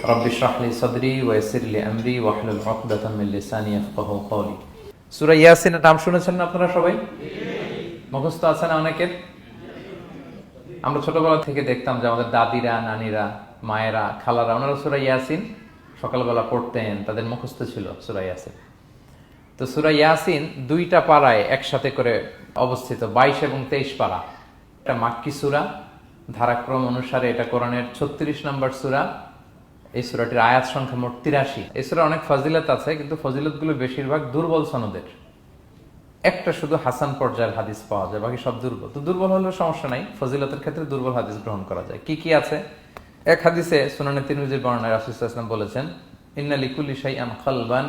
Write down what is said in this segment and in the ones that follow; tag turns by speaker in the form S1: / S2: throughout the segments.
S1: রব্বি ইশরাহ লি সাদরি ওয়া ইয়াসসির লি আমরি ওয়াহলুল উকদাতাম মিন লিসানি ইয়াফকাহু কওলি। সূরা ইয়াসিনের নাম শুনেছেন না আপনারা সবাই? মুখস্থ আছে না অনেকের? আমরা ছোটবেলা থেকে দেখতাম যে আমাদের দাদিরা, নানিরা, মায়েরা, খালারা ওনারা সূরা ইয়াসিন সকালবেলা পড়তেন, তাদের মুখস্থ ছিল সূরা ইয়াসিন। তো সূরা ইয়াসিন দুইটা পারায় একসাথে করে অবস্থিত, 22 এবং 23 পারা। এটা মাক্কি সূরা, ধারাক্রম অনুসারে এটা কোরআনের 36 নম্বর সূরা। এই সূরাটির আয়াত সংখ্যা মোট 83। এই সূরার অনেক ফজিলত আছে, কিন্তু ফজিলতগুলো বেশিরভাগ দুর্বল সনদের। একটা শুধু হাসান পর্যায়ের হাদিস পাওয়া যায়, বাকি সব দুর্বল। তো দুর্বল হলেও সমস্যা নাই, ফজিলতের ক্ষেত্রে দুর্বল হাদিস গ্রহণ করা যায়। কি কি আছে? এক হাদিসে সুনানে তিরমিজির বর্ণনায় রাসূল সাল্লাল্লাহু আলাইহি ওয়াসাল্লাম বলেছেন, ইন্না লিকুল্লি শাইআন কলবান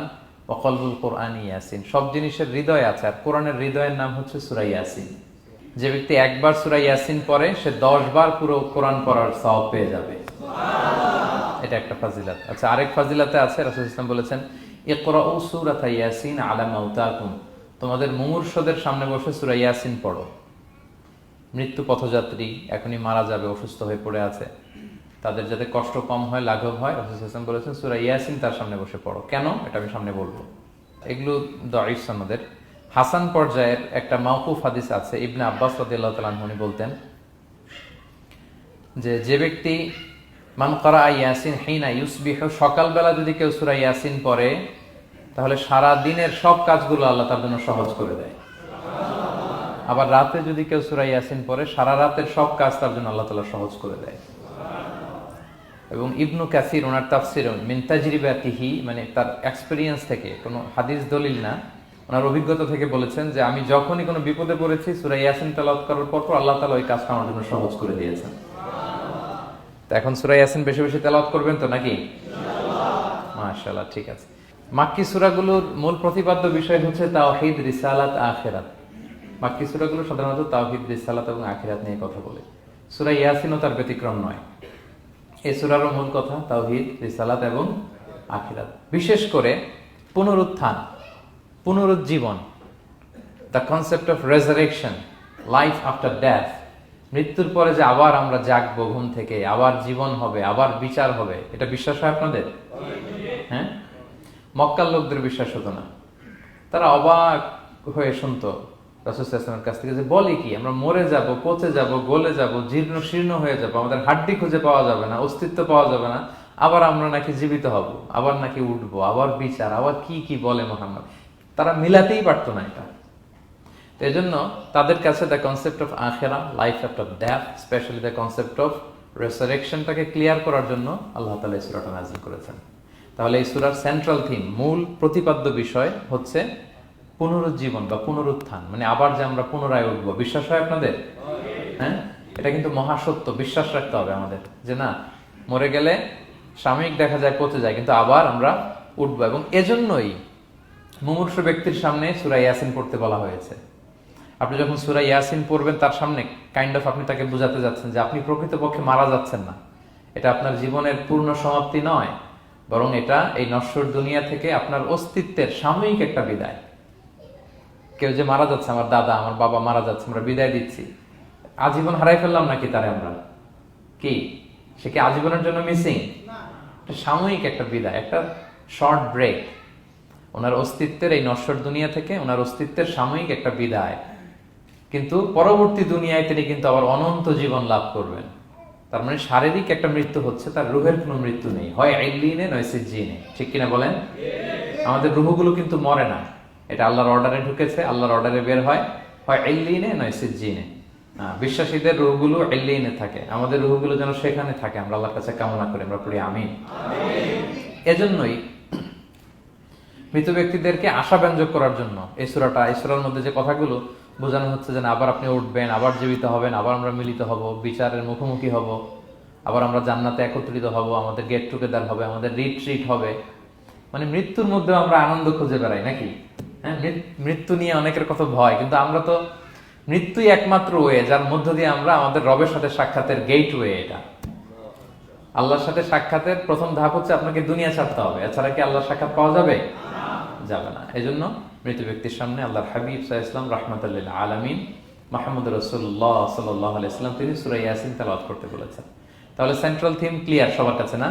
S1: ওয়া কলবুল কুরআনি ইয়াসিন। সব জিনিসের হৃদয় আছে, আর কোরআনের হৃদয়ের নাম হচ্ছে সূরা ইয়াসিন। যে ব্যক্তি একবার সূরা ইয়াসিন পড়ে, সে 10 বার পুরো কোরআন পড়ার সওয়াব পেয়ে যাবে। এটা একটা ফাজিলত। আচ্ছা, আরেক ফাজিলতে আছে, রাসূল সাল্লাল্লাহু আলাইহি ওয়াসাল্লাম বলেছেন, ইকরাউ সূরাতা ইয়াসিন আলা মাউতাকুম। তোমাদের মুমূর্ষদের সামনে বসে সূরা ইয়াসিন পড়ো। মৃত্যু পথযাত্রী এখনই মারা যাবে, অসুস্থ হয়ে পড়ে আছে, তাদের যাতে কষ্ট কম হয়, লাঘব হয়, রাসূল সাল্লাল্লাহু আলাইহি ওয়াসাল্লাম বলেছেন সূরা ইয়াসিন তার সামনে বসে পড়ো। কেন? এটা আমি সামনে বলবো। এগুলো দাঈফ সনদের। হাসান পর্যায়ের একটা মাওকুফ হাদিস আছে, ইবনে আব্বাস রাদিয়াল্লাহু তাআলা আনহু বলতেন যে ব্যক্তি মান ক্বারা ইয়াসিন হিনা ইউসবিহু, সকালবেলা যদি কেউ সূরা ইয়াসিন পড়ে, তাহলে সারা দিনের সব কাজগুলো আল্লাহ তার জন্য সহজ করে দেয়। আবার রাতে যদি কেউ সূরা ইয়াসিন পড়ে, সারা রাতের সব কাজ তার জন্য আল্লাহ তাআলা সহজ করে দেয়। এবং ইবনু কাসির ওনার তাফসির মিন তাজরিবাতিহি, মানে তার এক্সপেরিয়েন্স থেকে, কোনো হাদিস দলিল না, ওনার অভিজ্ঞতা থেকে বলেছেন যে আমি যখনই কোনো বিপদে পড়েছি সূরা ইয়াসিন তেলাওয়াত করার পর আল্লাহ তাআলা ওই কাজটা আমার জন্য সহজ করে দিয়েছেন। তো এখন সূরা ইয়াসিন বেশি বেশি তেলাওয়াত করবেন তো নাকি? মাশাআল্লাহ, ঠিক আছে। মাক্কি সূরাগুলোর মূল প্রতিপাদ্য বিষয় হচ্ছে তাওহীদ, রিসালাত, আখিরাত। মাক্কি সূরাগুলো সাধারণত তাওহীদ, রিসালাত এবং আখিরাত নিয়ে কথা বলে। সূরা ইয়াসিনও তার ব্যতিক্রম নয়। এই সূরারও মূল কথা তাওহীদ, রিসালাত এবং আখিরাত। বিশেষ করে পুনরুত্থান, পুনরুজ্জীবন, the concept of resurrection, life after death. মৃত্যুর পরে যে আবার আমরা জাগবো ঘুম থেকে, আবার জীবন হবে, আবার বিচার হবে, এটা বিশ্বাস হয় আপনাদের? হ্যাঁ, মক্কার লোকদের বিশ্বাস হতো না। তারা অবাক হয়ে শুনতো রাসূল সাল্লাল্লাহু আলাইহি ওয়াসাল্লামের কাছ থেকে যে বলে কি, আমরা মরে যাব, পচে যাব, গলে যাব, জীর্ণ শীর্ণ হয়ে যাব, আমাদের হাড্ডি খুঁজে পাওয়া যাবে না, অস্তিত্ব পাওয়া যাবে না, আবার আমরা নাকি জীবিত হব, আবার নাকি উঠবো, আবার বিচার, আবার কি কি বলে মুহাম্মদ। তারা মিলাতেই পারতো না এটা। তো এই জন্য তাদের কাছে দ্য কনসেপ্ট অফ আখিরা, life after death, specially the concept of রেসারেকশনটাকে ক্লিয়ার করার জন্য আল্লাহ তাআলা এই সূরাটা নাযিল করেছেন। তাহলে এই সূরার সেন্ট্রাল থিম, মূল প্রতিপাদ্য বিষয় হচ্ছে পুনরুজ্জীবন বা পুনরুত্থান, মানে আবার যে আমরা পুনরায় উঠবো। বিশ্বাস হয় আপনাদের? হ্যাঁ, এটা কিন্তু মহাসত্য, বিশ্বাস রাখতে হবে আমাদের যে না, মরে গেলে সাময়িক দেখা যায় পচে যায়, কিন্তু আবার আমরা উঠবো। এবং এজন্যই মুমূর্ষু ব্যক্তির সামনে সূরা ইয়াসিন পড়তে বলা হয়েছে। আপনি যখন সূরা ইয়াসিন পড়বেন, তার সামনে কাইন্ড অফ আপনি তাকে বোঝাতে যাচ্ছেন যে আপনি প্রকৃতপক্ষে মারা যাচ্ছেন না, এটা আপনার জীবনের পূর্ণ সমাপ্তি নয়, বরং এটা এই নশ্বর দুনিয়া থেকে আপনার অস্তিত্বের সাময়িক একটা বিদায়। কেউ যে মারা যাচ্ছে, আমার দাদা, আমার বাবা মারা যাচ্ছে, আমরা বিদায় দিচ্ছি, আজীবন হারাই ফেললাম নাকি তারে আমরা? কি সে কি আজীবনের জন্য মিসিং? সাময়িক একটা বিদায়, একটা শর্ট ব্রেক। ওনার অস্তিত্বের এই নশ্বর দুনিয়া থেকে ওনার অস্তিত্বের সাময়িক একটা বিদায়, কিন্তু পরবর্তী দুনিয়ায় তিনি কিন্তু আবার অনন্ত জীবন লাভ করবেন। তার মানে শারীরিক একটা মৃত্যু হচ্ছে, তার রুহের কোনো মৃত্যু নেই, হয় ইল্লিনে নয় সিজ্জিনে। ঠিক কিনা বলেন? আমাদের রুহগুলো কিন্তু মরে না, এটা আল্লাহর অর্ডারে ঢুকেছে, আল্লাহর অর্ডারে বের হয়, হয় ইল্লিনে নয় সিজ্জিনে। বিশ্বাসীদের রুহগুলো ইল্লিনে থাকে, আমাদের রুহগুলো যেন সেখানে থাকে, আমরা আল্লাহর কাছে কামনা করি, আমরা পড়ি আমিন। এজন্যই মৃত ব্যক্তিদেরকে আশাব্যঞ্জক করার জন্য এই সূরাটা, এই সূরার মধ্যে যে কথাগুলো বোঝানো হচ্ছে যে আবার আপনি উঠবেন, আবার জীবিত হবেন, আবার আমরা মিলিত হব, বিচারের মুখোমুখি হব, আবার আমরা জান্নাতে একত্রিত হব, আমাদের গেট টুগেদার হবে, আমাদের রিট্রিট হবে। মানে মৃত্যুর মধ্যে আমরা আনন্দ খুঁজে বেড়াই নাকি? হ্যাঁ, মৃত্যু নিয়ে অনেকের কথা ভয়, কিন্তু আমরা তো মৃত্যুই একমাত্র ওয়ে যার মধ্য দিয়ে আমরা আমাদের রবের সাথে সাক্ষাতের গেট ওয়ে। এটা আল্লাহর সাথে সাক্ষাতের প্রথম ধাপ হচ্ছে আপনাকে দুনিয়া ছাড়তে হবে, এছাড়া কি আল্লাহর সাক্ষাৎ পাওয়া যাবে? যাবে না। এজন্য মৃত ব্যক্তির সামনে আল্লাহর হাবিব সাল্লাল্লাহু আলাইহি ওয়াসাল্লাম রাহমাতুল লিল আলামিন মুহাম্মদ রাসূলুল্লাহ সাল্লাল্লাহু আলাইহি ওয়াসাল্লাম তিনি সূরা ইয়াসিন তেলাওয়াত করতে বলেছেন। তাহলে সেন্ট্রাল থিম ক্লিয়ার সবার কাছে না?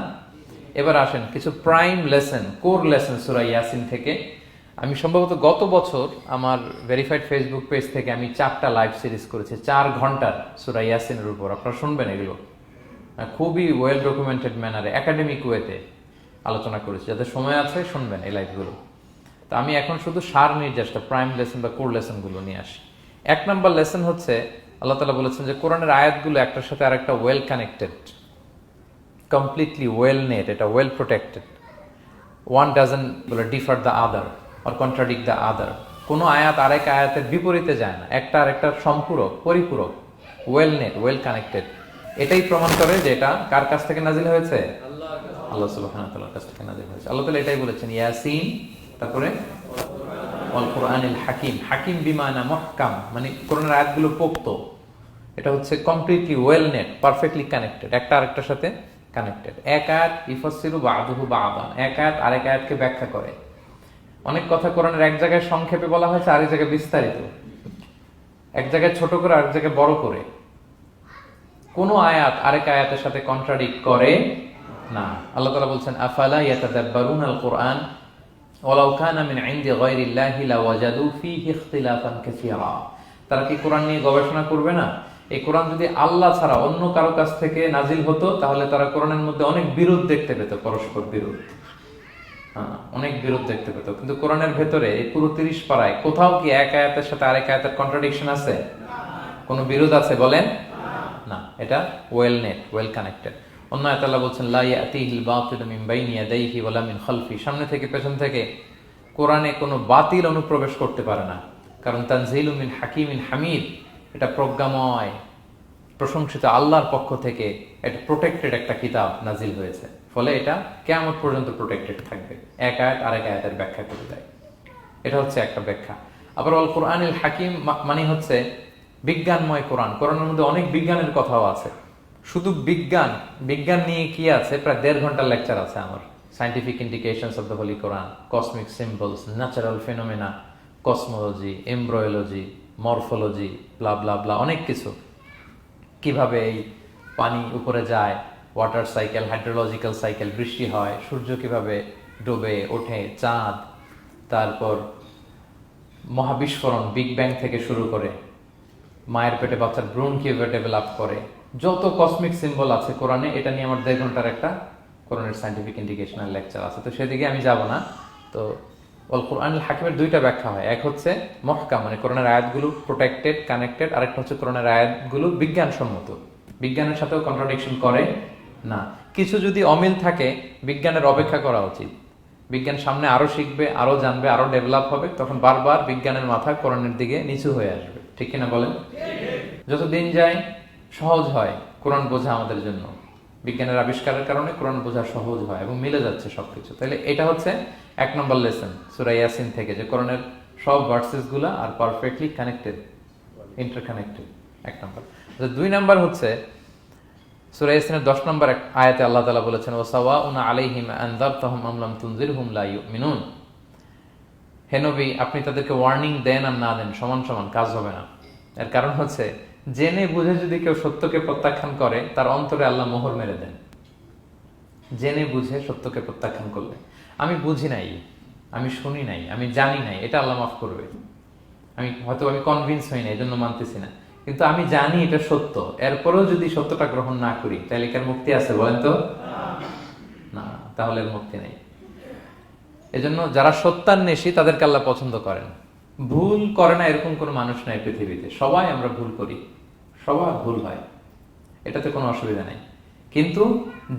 S1: এবার আসেন কিছু প্রাইম লেসন, কোর লেসন সূরা ইয়াসিন থেকে। আমি সম্ভবত গত বছর আমার ভেরিফাইড ফেসবুক পেজ থেকে আমি 4টা লাইভ সিরিজ করেছি 4 ঘন্টার সূরা ইয়াসিনের উপর। আপনারা শুনবেন এগুলো, খুবই ওয়েল ডকুমেন্টেড ম্যানারে একাডেমিক ওয়েতে আলোচনা করেছি। যাদের সময় আছে শুনবেন এই লাইভগুলো। তো আমি এখন শুধু সার নির্যাসটা প্রাইম লেসন বা কোর লেসনগুলো নিয়ে আসি। 1 নম্বর লেসন হচ্ছে আল্লাহ তাআলা বলেছেন যে কোরআনের আয়াতগুলো একটার সাথে আরেকটা well connected, completely well knit, এটা well protected. One doesn't differ the other or contradict the other. কোনো আয়াত আরেক আয়াতের বিপরীতে যায় না, একটা আরেকটার সম্পূরক, পরিপূরক, ওয়েল নেট, ওয়েল কানেক্টেড। এটাই প্রমাণ করে যে এটা কার কাছ থেকে নাজিল হয়েছে? আল্লাহ সুবহানাহু ওয়া তাআলার কাছ থেকে নাজিল হয়েছে। আল্লাহ তাআলা এটাই বলেছেন ইয়াসিন, তারপরে ওয়াল কুরআনিল হাকিম। হাকিম বিমানা মুহকাম, মানে কোরআনের আয়াতগুলো পোক্ত। এটা হচ্ছে completely well net, perfectly connected, একটা আরেকটার সাথে কানেক্টেড। এক আয়াত ইফাসসিরু বা'দুহু বা'দান, এক আয়াত আরেক আয়াতকে ব্যাখ্যা করে। অনেক কথা কোরআনের এক জায়গায় সংক্ষেপে বলা হয়েছে, আরেক জায়গায় বিস্তারিত, এক জায়গায় ছোট করে আরেক জায়গায় বড় করে। কোনো আয়াত আরেক আয়াতের সাথে কন্ট্রাডিক্ট করে না। আল্লাহ তাআলা বলছেন আফালা ইয়াতাদাব্বারুনাল কুরআন ওয়ালাউ কানা মিন ইনদি গায়রিল্লাহি লাওয়াজাদু ফীহি ইখতিলাফান কাসীরা। তারা কি কোরআন নিয়ে গবেষণা করবে না? এই কোরআন যদি আল্লাহ ছাড়া অন্য কারো কাছ থেকে নাজিল হতো তাহলে তারা কোরআনের মধ্যে অনেক বিরোধ দেখতে পেত, পরস্পর বিরোধ, অনেক বিরোধ দেখতে পেত। কিন্তু কোরআনের ভেতরে এই পুরো 30 পারায় কোথাও কি এক আয়াতের সাথে আরেক আয়াতের কন্ট্রাডিকশন আছে? কোনো বিরোধ আছে বলেন? না, এটা ওয়েল নেট, ওয়েল কানেক্টেড। অন্য আয়াতে আল্লাহ বলছেন লা ইয়াতিহিল বাতিলু মিন বাইনি ইয়াদাইহি ওয়ালা মিন খালফি। সামনে থেকে পেছন থেকে কোরআনে কোনো বাতিল অনুপ্রবেশ করতে পারে না, কারণ তানজিলু মিন হাকিমিন হামিদ, এটা প্রজ্ঞাময়, প্রশংসিত আল্লাহর পক্ষ থেকে এটা প্রোটেক্টেড একটা কিতাব নাজিল হয়েছে। ফলে এটা কিয়ামত পর্যন্ত প্রোটেক্টেড থাকবে। এক আয়াত আরেক আয়াতের ব্যাখ্যা করে দেয়, এটা হচ্ছে একটা ব্যাখ্যা। আবার আল কোরআনিল হাকিম মানে হচ্ছে বিজ্ঞানময় কোরআন। কোরআনের মধ্যে অনেক বিজ্ঞানের কথাও আছে। শুধু বিজ্ঞান, বিজ্ঞান নিয়ে কি আছে প্রায় 1.5 ঘন্টার লেকচার আছে আমার। Scientific indications of the holy Quran, cosmic symbols, natural phenomena, cosmology, embryology, morphology, blah blah blah, অনেক কিছু। কিভাবে এই পানি উপরে যায়, ওয়াটার সাইকেল, হাইড্রোলজিক্যাল সাইকেল, বৃষ্টি হয়, সূর্য কিভাবে ডুবে ওঠে, চাঁদ, তারপর মহাবিস্ফোরণ, বিগ ব্যাং থেকে শুরু করে মায়ের পেটে বাচ্চার ভ্রূণ কিভাবে ডেভেলপ করে, যত কসমিক সিম্বল আছে কোরআনে, এটা নিয়ে আমার 1.5 ঘন্টার একটা কোরআনের সায়েন্টিফিক ইন্ডিকেশনাল লেকচার আছে। তো সেদিকে আমি যাব না। তো আল কোরআনুল হাকিমের 2টা ব্যাখ্যা হয়। এক হচ্ছে মুহকাম, মানে কোরআনের আয়াতগুলো প্রোটেক্টেড, কানেক্টেড। আরেকটা হচ্ছে কোরআনের আয়াতগুলো বিজ্ঞানসম্মত, বিজ্ঞানের সাথেও কন্ট্রাডিকশন করে না। কিছু যদি অমিল থাকে বিজ্ঞানের অপেক্ষা করা উচিত। বিজ্ঞান সামনে আরো শিখবে, আরো জানবে, আরো ডেভেলপ হবে, তখন বারবার বিজ্ঞানের মাথা কোরআনের দিকে নিচু হয়ে আসবে। ঠিক কিনা বলেন? যত দিন যায় সহজ হয় কোরআন বোঝা আমাদের জন্য। বিজ্ঞানের আবিষ্কারের কারণে কোরআন বোঝা সহজ হয় এবং মিলে যাচ্ছে সবকিছু। তাহলে এটা হচ্ছে 1 নম্বর লেসন সূরা ইয়াসিন থেকে, যে কোরআনের সব ভার্সেস গুলা আর পারফেক্টলি কানেক্টেড, ইন্টারকানেক্টেড। 1 নম্বর। 2 নম্বর হচ্ছে সূরা ইয়াসিনের 10 নম্বর আয়াতে আল্লাহ তাআলা বলেছেন ওয়াসাওয়াউন আলাইহিম আনযারতাহুম আম লাম তুনজিরহুম লা ইউমিনুন। হে নবী, আপনি তাদেরকে ওয়ার্নিং দেন আর না দেন সমান সমান, কাজ হবে না। এর কারণ হচ্ছে জেনে বুঝে যদি কেউ সত্যকে প্রত্যাখ্যান করে তার অন্তরে আল্লাহ মোহর মেরে দেন। জেনে বুঝে সত্যকে প্রত্যাখ্যান করলে, আমি বুঝি নাই, আমি শুনি নাই, আমি জানি নাই, এটা আল্লাহ মাফ করবে। আমি কনভিন্স হই না, এই জন্য মানতেছি না, কিন্তু আমি জানি এটা সত্য, এরপরেও যদি সত্যটা গ্রহণ না করি তাহলে কার মুক্তি আছে বলেন তো? না, তাহলে মুক্তি নেই। এজন্য যারা সত্যান্বেষী তাদেরকে আল্লাহ পছন্দ করেন। ভুল করে না এরকম কোনো মানুষ নাই পৃথিবীতে। সবাই আমরা ভুল করি, সবার ভুল হয়, এটাতে কোনো অসুবিধা নেই। কিন্তু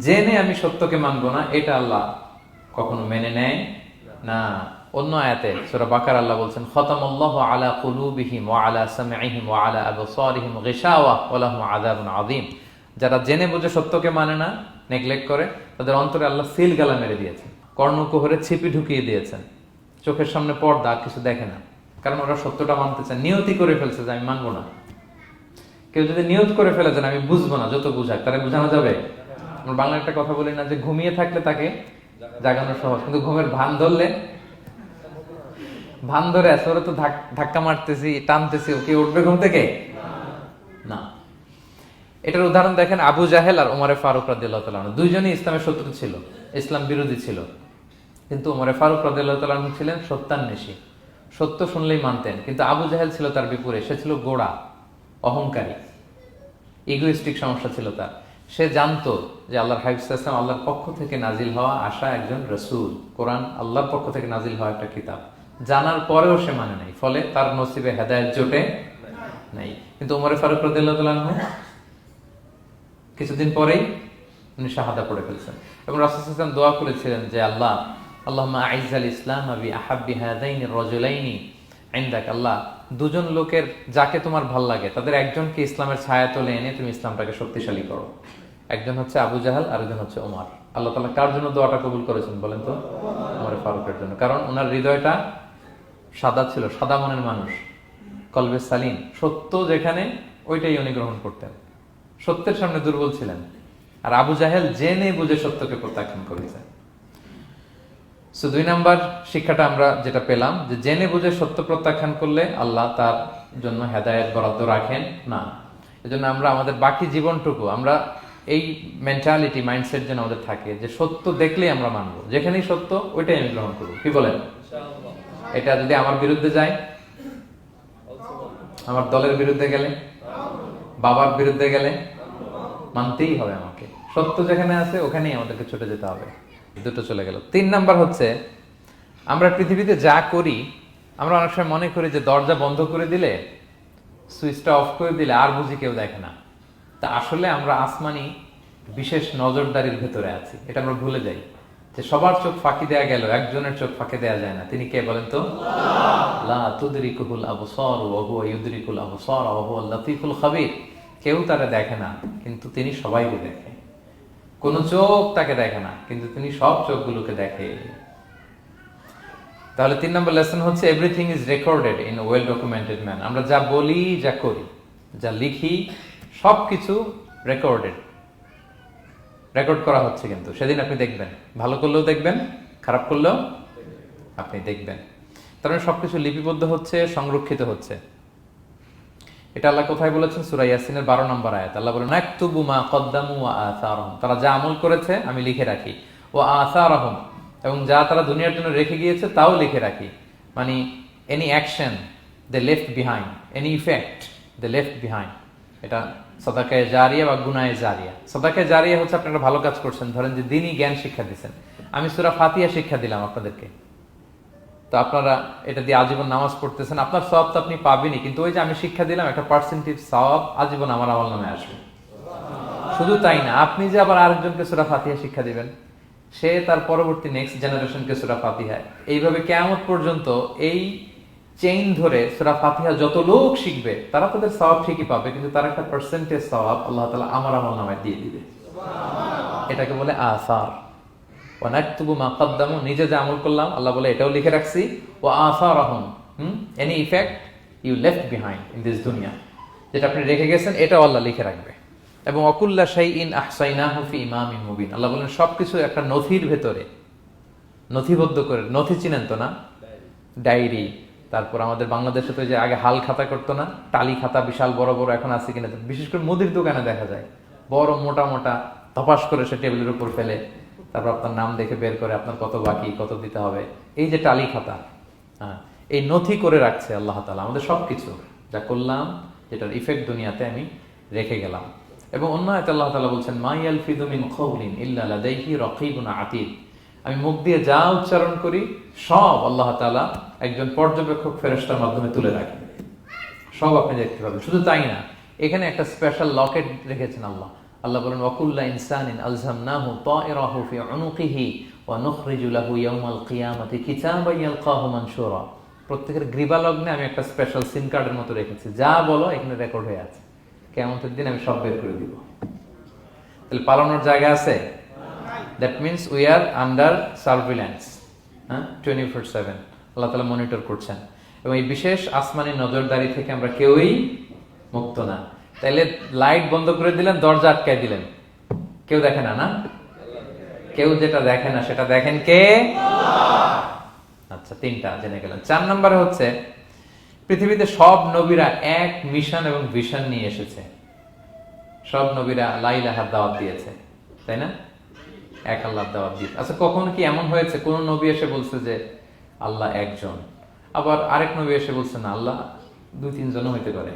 S1: জেনে আমি সত্যকে মানবো না, এটা আল্লাহ কখনো মেনে নেয় না। অন্য আয়াতে সূরা বাকারা আল্লাহ বলছেন খতামাল্লাহু আলা কুলুবিহিম ওয়া আলা সামঈহিম ওয়া আলা আবসারিহিম গিশাওয়া ওয়া লাহুম আযাবুন আযীম। যারা জেনে বুঝে সত্যকে মানে না, নেগলেক্ট করে, তাদের অন্তরে আল্লাহ সিল গালা মেরে দিয়েছেন, কর্ণকুহরে ছিপি ঢুকিয়ে দিয়েছেন, চোখের সামনে পর্দা, আর কিছু দেখে না। কারণ ওরা সত্যটা মানতে চায়, নিয়তি করে ফেলছে যে আমি মানবো না। কেউ যদি নিয়ত করে ফেলে যে আমি বুঝবো না, যত বুঝাক তারা বুঝানো যাবে? আমরা বাংলা একটা কথা বলি না যে ঘুমিয়ে থাকলে তাকে জাগানো সহজ, কিন্তু ঘুমের ভান ধরলে, ভান ধরে আছে ওরা তো ধাক্কা মারতেছি, টানতেছি, ওকে উঠবে ঘুম থেকে না। এটার উদাহরণ দেখেন আবু জাহেল আর ওমরে ফারুক রাদিয়াল্লাহু তাআলা, দুইজনই ইসলামের শত্রু ছিল। ইসলাম বিরোধী ছিল, কিন্তু ওমরে ফারুক রাদিয়াল্লাহু তাআলা আনহু ছিলেন সত্যান্বেষী, সত্য শুনলেই মানতেন। কিন্তু আবু জাহেল ছিল তার বিপরীত, সে ছিল গোড়া, অহংকারী, ইগোইস্টিক সমস্যা ছিল তার। সে জানতো যে আল্লাহর হাবিব সাল্লাল্লাহু আলাইহি ওয়াসাল্লাম আল্লাহর পক্ষ থেকে নাজিল হওয়া আসা একজন রাসূল, কোরআন আল্লাহর পক্ষ থেকে নাজিল হওয়া একটা কিতাব, জানার পরেও সে মানে নাই, ফলে তার নসিবে হেদায়েত জোটে নাই। কিন্তু ওমর ফারুক রাদিয়াল্লাহু তাআলা আনহু কিছুদিন পরেই উনি শাহাদা পড়ে ফেলছেন, এবং রাসূল সাল্লাল্লাহু আলাইহি ওয়াসাল্লাম দোয়া করেছিলেন যে আল্লাহ, আল্লাহুম্মা আইজ্জাল ইসলাম বি আহাব্বি হাযাইনি রাজুলাইনি ইনদাক, আল্লাহ দুজন লোকের যাকে তোমার ভাল লাগে তাদের একজনকে ইসলামের ছায়াতলে এনে তুমি ইসলামটাকে শক্তিশালী করো। একজন হচ্ছে আবু জাহাল, আরেকজন হচ্ছে ওমর। আল্লাহ তাআলা কার জন্য দোয়াটা কবুল করেছেন বলেন তো? ওমর ফারুকের জন্য, কারণ ওনার হৃদয়টা সাদা ছিল, সাদা মনের মানুষ, কলবে সালিম, সত্য যেখানে ওইটাই উনি গ্রহণ করতেন, সত্যের সামনে দুর্বল ছিলেন। আর আবু জাহেল জেনে বুঝে সত্যকে প্রত্যাখ্যান করেছে। সো 2 নাম্বার শিক্ষাটা আমরা যেটা পেলাম, যে জেনে বুঝে সত্য প্রত্যাখ্যান করলে আল্লাহ তার জন্য হেদায়েত বরাদ্দ রাখেন না। এজন্য আমরা আমাদের বাকি জীবনটুকু আমরা এই মেন্টালিটি, মাইন্ডসেট যেন আমাদের থাকে যে সত্য দেখলেই আমরা মানবো, যেখানেই সত্য ওইটাই আমি গ্রহণ করবো। কি বলেন? এটা যদি আমার বিরুদ্ধে যায়, আমার দলের বিরুদ্ধে গেলে, বাবার বিরুদ্ধে গেলে, মানতেই হবে আমাকে। সত্য যেখানে আছে ওখানেই আমাদেরকে ছুটে যেতে হবে। দুটো চলে গেল। 3 নাম্বার হচ্ছে, আমরা পৃথিবীতে যা করি, আমরা অনেক সময় মনে করি যে দরজা বন্ধ করে দিলে, সুইচটা অফ করে দিলে আর বুঝি কেউ দেখে না। তা আসলে আমরা আসমানি বিশেষ নজরদারির ভেতরে আছি, এটা আমরা ভুলে যাই। যে সবার চোখ ফাঁকি দেয়া গেল, একজনের চোখ ফাঁকি দেয়া যায় না। তিনি কে বলেন তো? লা তুদরিকুহুল আবসার ওয়া হুয়া ইউদরিকুল আবসার ওয়া হুয়াল লাতীফুল খাবীর। কেউ তারে দেখে না, কিন্তু তিনি সবাইকে দেখে। কোন চোখ তাকে দেখে না, কিন্তু তিনি সব চোখগুলোকে দেখে। তাহলে 3 নম্বর লেসন হচ্ছে, everything is recorded in well documented man. আমরা যা বলি, যা করি, যা লিখি, সবকিছু রেকর্ডেড, রেকর্ড করা হচ্ছে। কিন্তু সেদিন আপনি দেখবেন, ভালো করলেও দেখবেন, খারাপ করলেও আপনি দেখবেন। তার মানে সবকিছু লিপিবদ্ধ হচ্ছে, সংরক্ষিত হচ্ছে। এটা আল্লাহ কোথায় বলেছেন? সূরা ইয়াসিনের 12 নম্বর আয়াত। আল্লাহ বলেন, নাকতুবু মা কদ্দামু ওয়া আসারহুম, তারা যা আমল করেছে আমি লিখে রাখি। ওয়া আসারহুম, এবং যা তারা দুনিয়ার জন্য রেখে গিয়েছে তাও লিখে রাখি। মানে এনি অ্যাকশন দে লেফট বিহাইন্ড, এনি ইফেক্ট দে লেফট বিহাইন্ড। এটা সাদাকায়ে জারিয়া বা গুনায়ে জারিয়া। সাদাকায়ে জারিয়া হচ্ছে আপনি একটা ভালো কাজ করছেন, ধরেন যে দ্বীনি জ্ঞান শিক্ষা দিচ্ছেন। আমি সূরা ফাতিহা শিক্ষা দিলাম আপনাদেরকে, তো আপনারা এটা দিয়ে আজীবন নামাজ পড়তেছেন, আপনার সওয়াব তো আপনি পাবেনই, কিন্তু ওই যে আমি শিক্ষা দিলাম একটা পার্সেন্টেজ সওয়াব আজীবন আমার আমল নামে আসবে। শুধু তাই না, আপনি যে আবার আরেকজনকে সূরা ফাতিহা শিক্ষা দিবেন, সে তার পরবর্তী নেক্সট জেনারেশনকে সূরা ফাতিহা, এইভাবে কিয়ামত পর্যন্ত এই চেইন ধরে সূরা ফাতিহা যত লোক শিখবে তারা তাদের সওয়াব ঠিকই পাবে, কিন্তু তার একটা পার্সেন্টেজ সওয়াব আল্লাহ তাআলা আমার আমল নামে দিয়ে দিবে। এটাকে বলে আসার। ওয়া নাকতুবু মা কদ্দামু, নিজে যে আমল করলাম আল্লাহ বলে এটাও লিখে রাখছি। ওয়া আসারহুম, any effect you left behind in this দুনিয়া, যেটা আপনি রেখে গেছেন এটাও আল্লাহ লিখে রাখবে। এবং অকুল্লা শাইইন আহসাইনাহু ফি ইমামিন মুবিন, আল্লাহ বলেন সবকিছু একটা নথির ভেতরে নথিবদ্ধ করে। নথি চিনেন তো না? ডায়েরি। তারপর আমাদের বাংলাদেশে তো যে আগে হাল খাতা করতো না, টালি খাতা বিশাল বড় বড়, এখন আছে কিনা, বিশেষ করে মুদির দোকানে দেখা যায় বড় মোটা মোটা তপাস করে সে টেবিলের উপর ফেলে, তারপর আপনার নাম দেখে বের করে আপনার কত বাকি, কত দিতে হবে। এই যে টালি খাতা, এই নথি করে রাখছে আল্লাহ তাআলা আমাদের সবকিছু যা করলাম, যেটার ইফেক্ট দুনিয়াতে আমি রেখে গেলাম। এবং অন্য আয়াতে আল্লাহ তাআলা বলছেন, মা ইয়ালফিযু মিন কাওলিন ইল্লা লাদাইহি রাকীবুন আতীদ, আমি মুখ দিয়ে যা উচ্চারণ করি সব আল্লাহ তাআলা একজন পর্যবেক্ষক ফেরেশতার মাধ্যমে তুলে রাখেন, সব আপনি দেখতে পাবেন। শুধু তাই না, এখানে একটা স্পেশাল লকেট রেখেছেন আল্লাহ। আল্লাহ বলেন, ওয়াকুল্লা ইনসানিন আলজামনাহু তায়রাহু ফি উনুকিহি ওয়া নুখরিজু লাহু ইয়াওমাল কিয়ামাতি কিতাবান ইয়ালকাহু মানশুরা। প্রত্যেকের গ্রীবালগ্নে আমি একটা স্পেশাল সিম কার্ডের মতো রেখেছি, যা বলো এখানে রেকর্ড হয়ে আছে, কিয়ামতের দিন আমি সব বের করে দিব। তাহলে পালানোর জায়গা আছে? That means we are under surveillance, 24/7 আল্লাহ তাআলা মনিটর করছেন। এবং এই বিশেষ আসমানি নজরদারি থেকে আমরা কেউই মুক্ত না। তাইলে লাইট বন্ধ করে দিলেন, দরজা আটকায় দিলেন, কেউ দেখে না, না? কেউ যেটা দেখে না সেটা দেখেন কে? আচ্ছা, 3টা জেনে গেলেন। 4 নম্বরে হচ্ছে, পৃথিবীতে সব নবীরা এক মিশন এবং ভিশন নিয়ে এসেছে। সব নবীরা লা ইলাহার দাওয়াত দিয়েছে, তাই না? এক আল্লাহ দাওয়াত দিতে। আচ্ছা, কখন কি এমন হয়েছে কোন নবী এসে বলছে যে আল্লাহ একজন, আবার আরেক নবী এসে বলছে না আল্লাহ 2-3 জন হইতে পারে?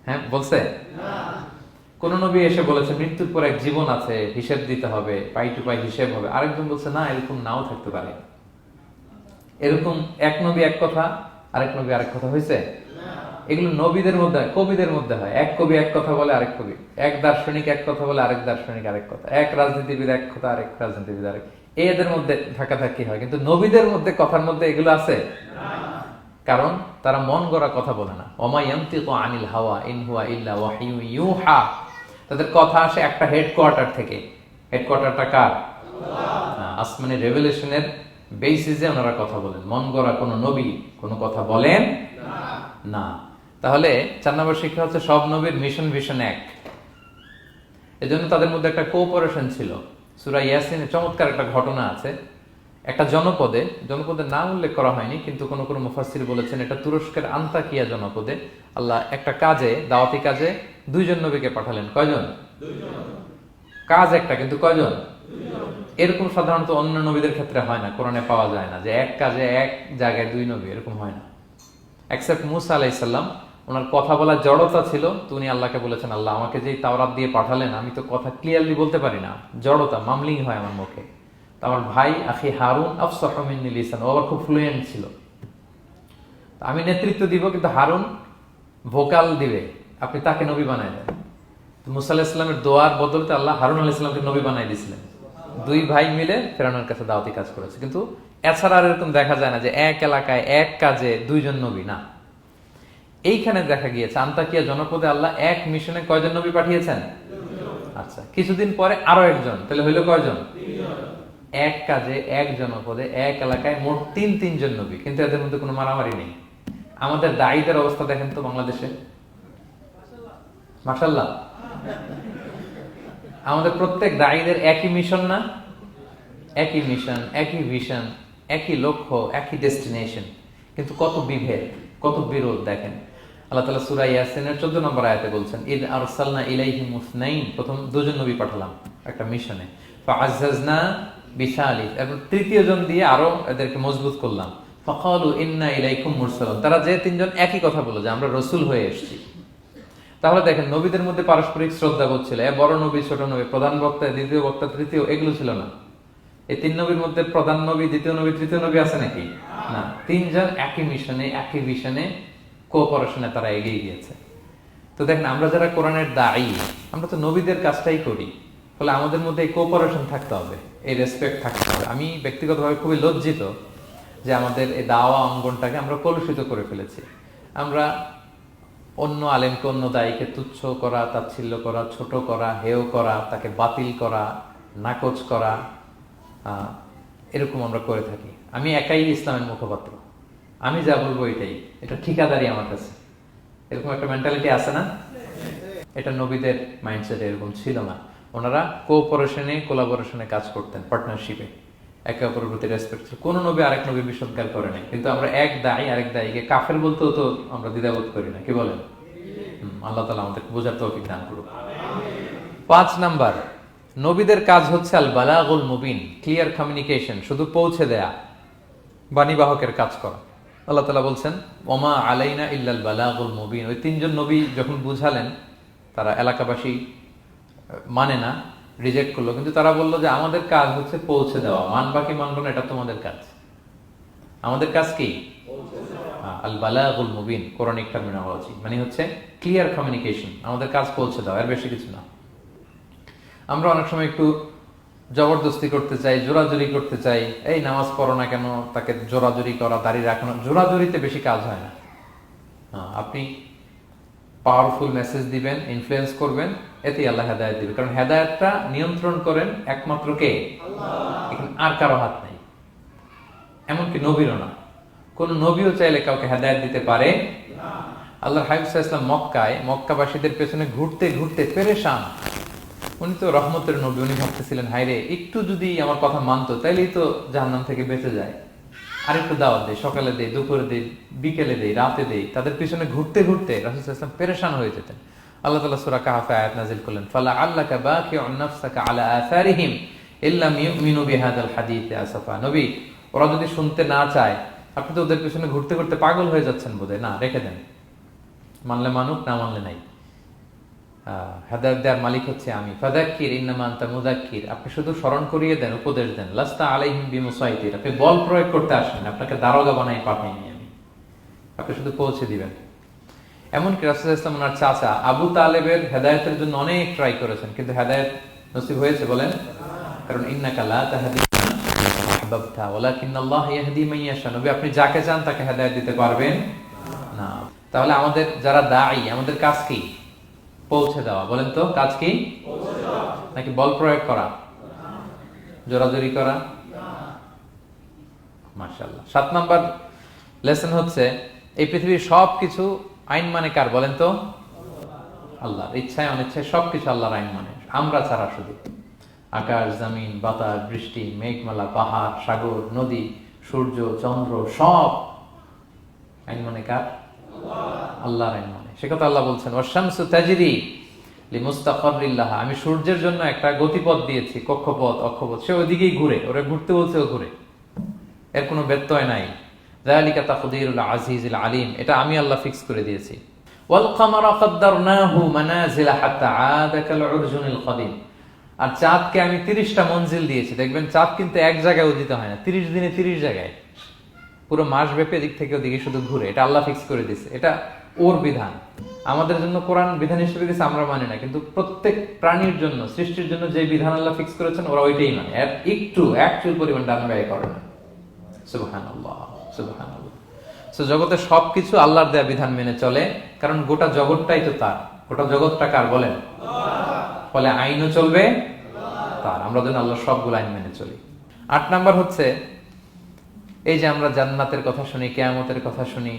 S1: হ্যাঁ, বলছে? কোন নবী এসে বলেছে মৃত্যুর পর এক জীবন আছে, হিসেব দিতে হবে, পাই টু পাই হিসেব হবে? আরেকজন বলছে না, এরকম নাও থাকতে পারে। এরকম এক নবী এক কথা, আরেক নবী আরেক কথা হয়েছে? এগুলো নবীদের মধ্যে, কবিদের মধ্যে হয়। এক কবি এক কথা বলে, আরেক কবি, এক দার্শনিক এক কথা বলে, আরেক দার্শনিক আরেক কথা, এক রাজনীতিবিদ এক কথা, আরেক রাজনীতিবিদ আরেক। এদের মধ্যে ধাক্কাধাক্কি হয়, কিন্তু নবীদের মধ্যে কথার মধ্যে এগুলো আছে? কারণ তারা মন গড়া কথা বলে না। ওমা ইয়ানতিকু আনিল হাওয়া ইন হুয়া ইল্লা ওয়াহিয়ু ইউহা। তাদের কথা আসে একটা হেডকোয়ার্টার থেকে। হেডকোয়ার্টারটা কার? আসমানি রেভেলেশনের বেসিসে ওনারা কথা বলেন। মন গড়া কোনো নবী কোনো কথা বলেন না। তাহলে 4 নম্বর শিক্ষা হচ্ছে সব নবীর মিশন ভিশন এক। এজন্য তাদের মধ্যে একটা কোঅপারেশন ছিল। সূরা ইয়াসিনে চমৎকার একটা ঘটনা আছে। একটা জনপদের নাম উল্লেখ করা হয়নি, কিন্তু কোন কোন মুফাসসির বলেছেন এটা তুরস্কের আন্তাকিয়া জনপদে আল্লাহ একটা কাজে, দাওয়াতি কাজে 2 জন নবীকে পাঠালেন। কয়জন? 2 জন। কাজ একটা, কিন্তু কয়জন? 2 জন। এরকম সাধারণত অন্য নবীদের ক্ষেত্রে হয় না, কোরআনে পাওয়া যায় না যে এক কাজে এক জায়গায় 2 নবী, এরকম হয় না। এক্সেপ্ট মুসা আলাইহিস সালাম, ওনার কথা বলার জড়তা ছিল, তো উনি আল্লাহকে বলেছেন আল্লাহ আমাকে যেই তাওরাত দিয়ে পাঠালেন আমি তো কথা ক্লিয়ারলি বলতে পারি না, জড়তা, মামলিং হয় আমার মুখে। আমার ভাই আখি হারুন আফসাহু মিন্নি লিসান, ও আবার খুব ফ্লুয়েন্ট ছিল। আমি নেতৃত্ব দিব, কিন্তু হারুন ভোকাল দিবে, আপনি তাকে নবী বানায় দেন। মুসা আলাইহিস সালামের দোয়ার বদলতে আল্লাহ হারুন আলাইহিস সালামকে নবী বানাই দিয়েছিলেন। 2 ভাই মিলে ফেরাউনের কাছে দাওয়াতি কাজ করেছে। কিন্তু এছাড়া আর এরকম দেখা যায় না যে এক এলাকায় এক কাজে 2 জন নবী, না। এইখানে দেখা গিয়েছে আন্তাকিয়া জনপদে আল্লাহ এক মিশনে কয়জন নবী পাঠিয়েছেন? 2 জন। আচ্ছা, কিছুদিন পরে আরো একজন, তাহলে হইল কয়জন? 3 জন। এক কাজে এক জনপদে এক এলাকায় মোট 3 জন নবী, কিন্তু এদের মধ্যে কোনো মারামারি নেই। আমাদের দায়ীদের অবস্থা দেখেন তো বাংলাদেশে, মাশাআল্লাহ। আমাদের প্রত্যেক দায়ীদের একই মিশন না? একই মিশন, একই ভিশন, একই লক্ষ্য, একই ডেস্টিনেশন, কিন্তু কত বিভেদ, কত বিরোধ দেখেন। আল্লাহ তাআলা সূরা ইয়াসিনের 14 নম্বর আয়াতে বলছেন ইদ আরসালনা ইলাইহিম মুসনাইন, প্রথম 2 জন নবী পাঠালাম একটা মিশনে, ফাআজ্জাজনা বিসালিস, এবং 3য় জন দিয়ে আরো এদেরকে মজবুত করলাম। ফাকালু ইন্না ইলাইকুম মুরসালুন, তারা যে 3 জন একই কথা বলল যে আমরা রাসূল হয়ে এসেছি। তাহলে দেখেন নবীদের মধ্যে পারস্পরিক শ্রদ্ধাবোধ ছিল। বড় নবী, ছোট নবী, প্রধান বক্তা, দ্বিতীয় বক্তা, তৃতীয়, এগুলো ছিল না। এই 3 নবীর মধ্যে প্রধান নবী, দ্বিতীয় নবী, তৃতীয় নবী আছে নাকি? না। 3 জন একই মিশনে, একই ভিশনে, কোঅপারেশনে তারা এগিয়ে গিয়েছে। তো দেখেন আমরা যারা কোরআনের দায়ী, আমরা তো নবীদের কাজটাই করি, ফলে আমাদের মধ্যে এই কোঅপারেশন থাকতে হবে, এই রেসপেক্ট থাকতে হবে। আমি ব্যক্তিগতভাবে খুবই লজ্জিত যে আমাদের এই দাওয়া অঙ্গনটাকে আমরা কলুষিত করে ফেলেছি। আমরা অন্য আলেমকে, অন্য দায়ীকে তুচ্ছ করা, তাচ্ছিল্য করা, ছোট করা, হেয় করা, তাকে বাতিল করা, নাকচ করা, এরকম আমরা করে থাকি। আমি একাই ইসলামের মুখপাত্র, আমি যা বলবো এটাই, এটা ঠিকাদারি আমার কাছে, এরকম একটা মেন্টালিটি আছে না? এটা নবীদের মাইন্ডসেট এরকম ছিল না। ওনারা কোঅপারেশনে, কোলাবোরেশনে কাজ করতেন, পার্টনারশিপে, একে অপরের প্রতি রেসপেক্ট ছিল। কোন নবী আরেক নবীর বিসৎকার করে নাই, কিন্তু আমরা এক দায়ী আরেক দায়ীকে কাফের বলতেও তো আমরা দ্বিধাবোধ করি না, কি বলেন? আল্লাহ তাআলা আমাদের বোঝার তৌফিক দান করুন। 5 নাম্বার, নবীদের কাজ হচ্ছে আল বালাগুল মুবিন, ক্লিয়ার কমিউনিকেশন, শুধু পৌঁছে দেয়া, বাণীবাহকের কাজ করা। আল্লাহ তাআলা বলছেন ওমা আলাইনা ইল্লাল বালাগুল মুবিন। ওই 3 জন নবী যখন বুঝালেন, তারা এলাকাবাসী মানে না, রিজেক্ট করলো, কিন্তু তারা বললো যে আমাদের কাজ হচ্ছে পৌঁছে দেওয়া, মানবা কি মানবো না এটা তোমাদের কাজ। আমাদের কাজ কি? আল বালাগুল মুবিন, কোরআনিক টার্মিনোলজি, মানে হচ্ছে ক্লিয়ার কমিউনিকেশন, আমাদের কাজ পৌঁছে দেওয়া, এর বেশি কিছু না। আমরা অনেক সময় একটু জবরদস্তি করতে চাই, জোরাজুরি করতে চাই, এই নামাজ পড়ো না কেন, তাকে জোরাজুরি করা, দাঁড়িয়ে রাখো না, জোরাজুরিতে বেশি কাজ হয় না। আপনি পাওয়ারফুল মেসেজ দিবেন, ইনফ্লুয়েন্স করবেন, এতেই আল্লাহ হেদায়েত দিবে। কারণ হেদায়েতটা নিয়ন্ত্রণ করেন একমাত্র কে? আল্লাহ। এখানে আর কারো হাত নাই, এমনকি নবীরও না। কোন নবীও চাইলে কাউকে হেদায়েত দিতে পারে না। আল্লাহর হাবিব সাল্লাল্লাহু আলাইহি ওয়াসাল্লাম মক্কায় মক্কাবাসীদের পেছনে ঘুরতে ঘুরতে পেরেশান। উনি তো রহমতের নবী, উনি ভাবতেছিলেন হায়রে একটু যদি আমার কথা মানতো তাইলেই তো জাহান্নাম থেকে বেঁচে যায়, আর একটু দাওয়াত দেই, সকালে দেই, দুপুরে দেই, বিকেলে দেই, রাতে দেই। তাদের পিছনে ঘুরতে ঘুরতে রাসূল সাল্লাল্লাহু আলাইহি ওয়াসাল্লাম পেরেশান হয়ে যেতেন। আল্লাহ তাআলা সূরা কাহফে আয়াত নাযিল করলেন, ফালা আল্লাকা বাকিউন নাফসাকা আলা আসারিহিম ইল্লাম ইউমিনু বিহাদাল হাদীসি আসাফা। নবী, ওরা যদি শুনতে না চায়, আপনি তো ওদের পিছনে ঘুরতে ঘুরতে পাগল হয়ে যাচ্ছেন বোধহয়, না রেখে দেন, মানলে মানুক, না মানলে নাই। হেদায়েত দেওয়ার মালিক হচ্ছে আমি। ফাযাক্কির ইন্নামা আনতা মুযাক্কির, আপনি শুধু স্মরণ করিয়ে দেন, উপদেশ দেন। লাস্তা আলাইহিম বিমুসাইতির, আপনি বল প্রয়োগ করতে আসেন, আপনাকে দারোগা বানাই পাঠাইনি আমি, আপনি শুধু পৌঁছে দিবেন। এমনকি রাসূল সাল্লাল্লাহু আলাইহি ওয়াসাল্লাম ওনার চাচা আবু তালেবের হেদায়েতের জন্য অনেক ট্রাই করেছেন, কিন্তু হেদায়েত নসিব হয়েছে বলেন? কারণ ইন্নাকা লা তাহদি মান আহবাবতা ওয়ালাকিন্নাল্লাহ ইয়াহদি মান ইয়াশা। নবী, আপনি যাকে চান তাকে হেদায়েত দিতে পারবেন না। তাহলে আমাদের যারা দাঈ, আমাদের কাজ কি? পৌঁছে দেওয়া। বলেন তো, কাজ কি? পৌঁছে দেওয়া। নাকি বল প্রয়োগ করা, জোরাজুরি করা? মাশাআল্লাহ। 7 নাম্বার লেসন হচ্ছে, এই পৃথিবীর সবকিছু আইন মানে কার? বলেন তো? আল্লাহর। ইচ্ছায় অনিচ্ছায় সবকিছু আল্লাহর আইন মানে, আমরা ছাড়া শুধু। আকাশ, জমিন, বাতাস, বৃষ্টি, মেঘমালা, পাহাড়, সাগর, নদী, সূর্য, চন্দ্র, সব আইন মানে কার? আল্লাহর আইন মানে। সে কথা আল্লাহ বলছেন, ওয়াশ-শামসু তাজরি লিমুস্তাকাররিল লাহা, আমি সূর্যের জন্য একটা গতিপথ দিয়েছি, কক্ষপথ, অক্ষপথ, সে ওইদিকেই ঘুরে, ওরা ঘুরতে বলছে ও ঘুরে, এর কোনো ব্যত্যয় নাই। যালিকা তাকদীরুল আজিজিল আলিম, এটা আমি আল্লাহ ফিক্স করে দিয়েছি। ওয়াল কামারা কাদ্দারনাহু মানাজিলা হাত্তা আদা কাল উরজুনিল কাদিম, আর চাঁদকে আমি 30টা মঞ্জিল দিয়েছি। দেখবেন চাঁদ কিন্তু এক জায়গায় উদিত হয় না, 30 দিনে 30 জায়গায়, পুরো মাস ব্যাপী এদিক থেকে ওদিকে শুধু ঘুরে। এটা আল্লাহ ফিক্স করে দিয়েছে, এটা ওর বিধান। আমাদের জন্য কোরআন বিধান হিসেবে দিয়েছে, আমরা মানি না, কিন্তু প্রত্যেক প্রাণীর জন্য, সৃষ্টির জন্য যে বিধান আল্লাহ ফিক্স করেছেন, ওরা ওইটাই মানে, এর একটু একচুল পরিমাণ ডান ব্যয় করে না। সুবহানাল্লাহ, সুবহানাল্লাহ। সো জগতের সবকিছু আল্লাহর দেয়া বিধান মেনে চলে, কারণ গোটা জগৎটাই তো তার। গোটা জগৎটা কার বলেন? ফলে আইনও চলবে তার। আমরা যেন আল্লাহর সবগুলো আইন মেনে চলি। 8 নাম্বার হচ্ছে, এই যে আমরা জান্নাতের কথা শুনি, কিয়ামতের কথা শুনি,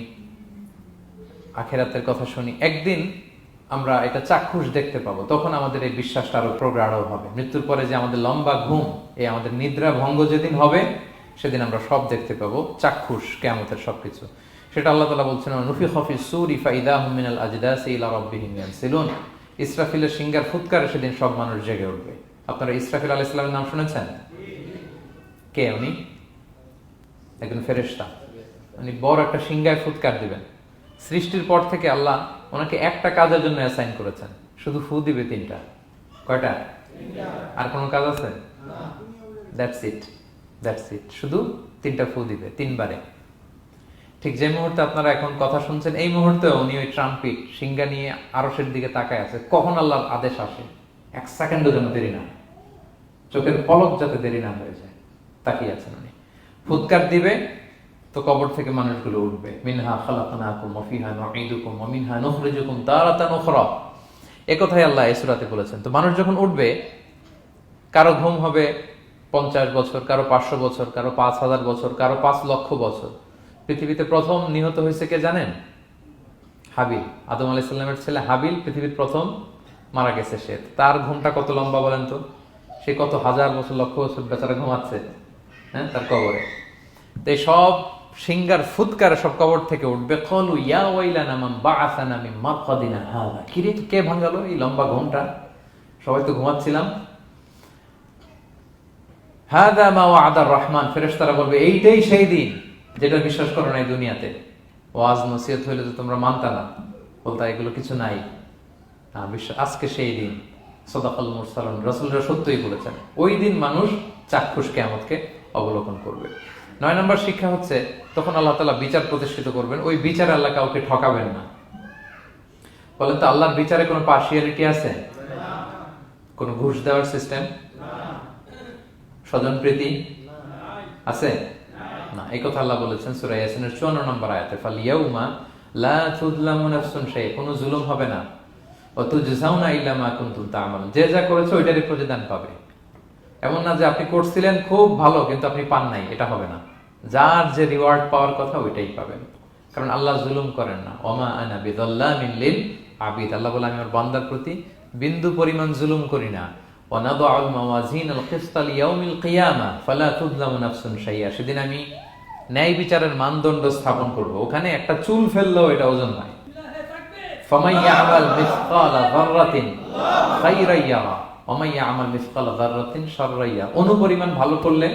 S1: আখিরাতের কথা শুনি, একদিন আমরা এটা চাক্ষুষ দেখতে পাবো, তখন আমাদের এই বিশ্বাসটা আরো প্রগাঢ় হবে। মৃত্যুর পরে যে আমাদের লম্বা ঘুম, এই আমাদের নিদ্রা ভঙ্গ যেদিন হবে, সেদিন আমরা সব দেখতে পাবো, চাক্ষুষ কিয়ামতের সবকিছু। সেটা আল্লাহ তাআলা বলছেন, নুফিখা ফিস সূরি ফাইদাহুম মিনাল আজদাসি ইলা রাব্বিহিম ইয়ানসিলুন, ইসরাফিলের সিংহার ফুৎকারে সেদিন সব মানুষ জেগে উঠবে। আপনারা ইসরাফিল আলাইহিস সালামের নাম শুনেছেন? কে উনি? একজন ফেরেশতা। উনি বড় একটা সিংহায় ফুৎকার দিবেন। সৃষ্টির পর থেকে আল্লাহ ওনাকে একটা কাজের জন্য অ্যাসাইন করেছেন, শুধু ফু দিবে 3টা। কয়টা? আর কোনো কাজ আছে? দ্যাটস ইট, দ্যাটস ইট, শুধু 3টা ফু দিবে 3 বারে। ঠিক যে মুহূর্তে আপনারা এখন কথা শুনছেন, এই মুহূর্তে উনি ওই ট্রাম্পিট সিংহা নিয়ে আরশের দিকে তাকায় আছে, কখন আল্লাহর আদেশ আসে, 1 সেকেন্ডও যেন দেরি না, চোখের পলক যাতে দেরি না হয়ে যায়, তাকিয়ে আছেন উনি। ফুৎকার দিবে তো কবর থেকে মানুষগুলো উঠবে। মিনহা খালাকনাকুম ওয়া ফিহা নুঈদুকুম ওয়া মিনহা নুখরিজুকুম তারাতান উখরা, এই কথাই আল্লাহ এই সূরাতে বলেছেন। তো মানুষ যখন উঠবে, কারো ঘুম হবে 50 বছর, কারো 500 বছর, কারো 5000 বছর, কারো 5 লক্ষ বছর। পৃথিবীতে প্রথম নিহত হয়েছে কে জানেন? হাবিল, আদম আলাইহিস সালামের ছেলে হাবিল পৃথিবীর প্রথম মারা গেছে। সে, তার ঘুমটা কত লম্বা বলেন তো? সে কত হাজার বছর, লক্ষ বছর বেচারা ঘুমাচ্ছে, হ্যাঁ, তার কবরে। তো এই সব সিংহার ফুৎকারে সব কবর থেকে উঠবে। ক্বালু ইয়া ওয়াইলানা মান বাআসানা মিন মারকাদিনা হাযা, কি রে, কে ভাঙালো এই লম্বা ঘুমটা? সবাই তো ঘুমাচ্ছিলাম। হাযা মা ওয়া'দার রহমান, ফেরেশতারা বলবে এইটাই সেই দিন যেটা বিশ্বাস করো না এই দুনিয়াতে। ওয়াজ নসিহত হইলে তো তোমরা মানতা না, বলতা এগুলো কিছু নাই। আজকে সেই দিন। সাদাকাল মুরসালুন, রাসূলরা সত্যই বলেছেন। ওই দিন মানুষ চাক্ষুষ কিয়ামতকে অবলোকন করবে। 9 নম্বর শিক্ষা হচ্ছে, তখন আল্লাহ তাআলা বিচার প্রতিষ্ঠিত করবেন। ওই বিচারে আল্লাহ কাউকে ঠকাবেন না। বলেন তো, আল্লাহর বিচারে কোনো পার্সিয়ালিটি আছে? কোনো ঘুষ দেওয়ার সিস্টেম? স্বজনপ্রীতি আছে? না। এই কথা আল্লাহ বলেছেন সূরা ইয়াসিনের 54 নম্বর আয়াতে, ফালিয়াউমা লা তুযলামু নাফসুন শাই, কোনো জুলুম হবে না। ওয়া তুজজাউনা ইল্লা মা কুনতুম তা'মালুন, যে যা করেছে ওইটারই প্রতিদান পাবে। এমন না যে আপনি করছিলেন খুব ভালো কিন্তু আপনি পান নাই, এটা হবে না। যার যে রিওয়ার্ড পাওয়ার কথা ওইটাই পাবেন, কারণ আল্লাহ জুলুম করেন না। ওমা আনা বিযাল্লামিন লিল আবিদ, আল্লাহ বলে আমি আমার বান্দার প্রতি বিন্দু পরিমাণ জুলুম করি না। ওয়া নাদউল মাওয়াজিনাল কিসতা লিয়াউমিল কিয়ামা ফালা তুযলামু নাফসুন শাইআ, সেদিন আমি ন্যায় বিচারের মানদণ্ড স্থাপন করব, ওখানে একটা চুল ফেললেও এটা ওজন নয়। ফামান ইয়ামাল মিসকালা যাররাতিন খায়রান ইয়ারা ওয়া মান ইয়ামাল মিসকালা যাররাতিন শাররান ইয়ারা। অনুপরিমাণ ভালো করলে